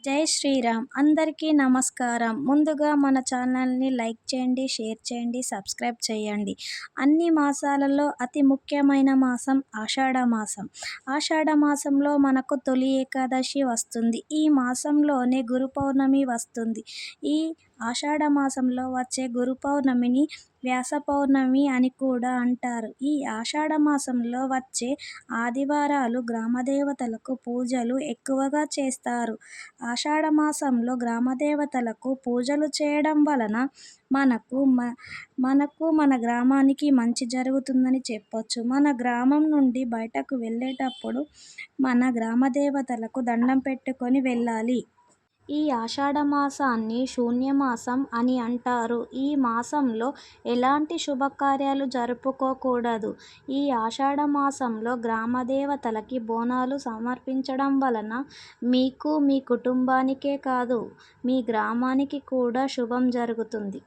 జై శ్రీరామ్! అందరికీ నమస్కారం. ముందుగా మన ఛానల్‌ని లైక్ చేయండి, షేర్ చేయండి, సబ్స్క్రైబ్ చేయండి. అన్ని మాసాలలో అతి ముఖ్యమైన మాసం ఆషాఢ మాసం. ఆషాఢ మాసంలో మనకు తొలి ఏకాదశి వస్తుంది. ఈ మాసంలోనే గురు పౌర్ణమి వస్తుంది. ఈ ఆషాఢ మాసంలో వచ్చే గురు పౌర్ణమిని వ్యాస పౌర్ణమి అని కూడా అంటారు. ఈ ఆషాఢ మాసంలో వచ్చే ఆదివారాలు గ్రామదేవతలకు పూజలు ఎక్కువగా చేస్తారు. ఆషాఢ మాసంలో గ్రామదేవతలకు పూజలు చేయడం వలన మనకు మన గ్రామానికి మంచి జరుగుతుందని చెప్పొచ్చు. మన గ్రామం నుండి బయటకు వెళ్ళేటప్పుడు మన గ్రామదేవతలకు దండం పెట్టుకొని వెళ్ళాలి. ఈ ఆషాఢ మాసాన్ని శూన్యమాసం అని అంటారు. ఈ మాసంలో ఎలాంటి శుభకార్యాలు జరుపుకోకూడదు. ఈ ఆషాఢ మాసంలో గ్రామదేవతలకి బోనాలు సమర్పించడం వలన మీకు, మీ కుటుంబానికే కాదు మీ గ్రామానికి కూడా శుభం జరుగుతుంది.